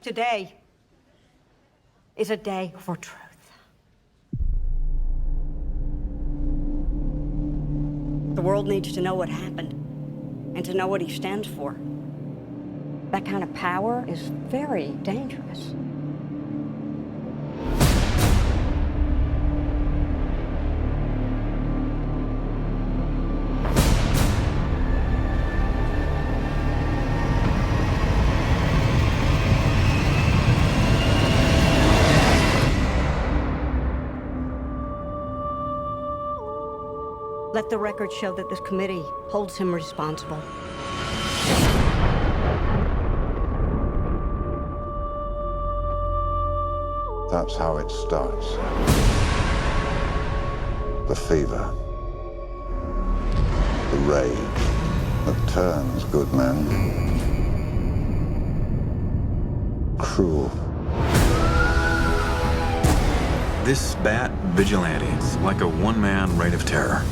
Today is a day for truth. The world needs to know what happened and to know what he stands for. That kind of power is very dangerous. Let the record show that this committee holds him responsible. That's how it starts. The fever. The rage that turns good men cruel. This Bat vigilante is like a one-man reign of terror.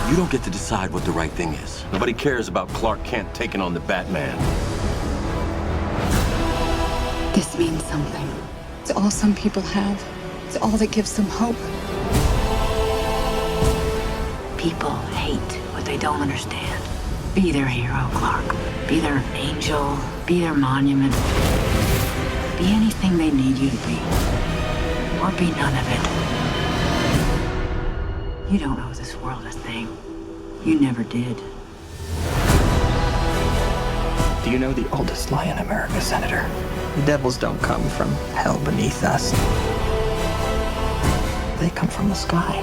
You don't get to decide what the right thing is. Nobody cares about Clark Kent taking on the Batman. This means something. It's all some people have. It's all that gives them hope. People hate what they don't understand. Be their hero, Clark. Be their angel. Be their monument. Be anything they need you to be. Or be none of it. You don't owe this world a thing. You never did. Do you know the oldest lie in America, Senator? The devils don't come from hell beneath us. They come from the sky.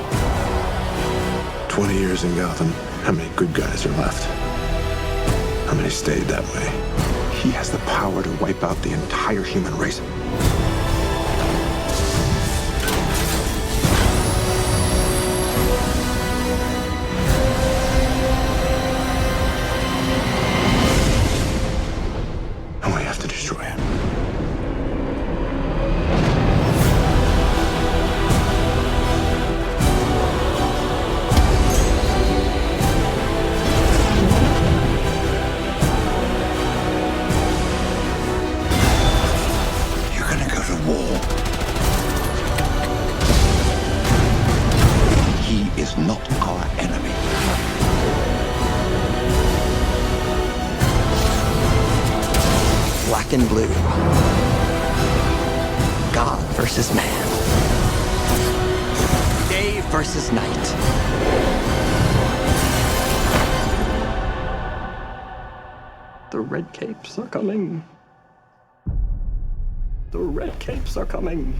20 years in Gotham. How many good guys are left? How many stayed that way? He has the power to wipe out the entire human race. And we have to destroy him. You're gonna go to war. He is not our enemy. Black and blue. God versus man. Day versus night. The red capes are coming. The red capes are coming.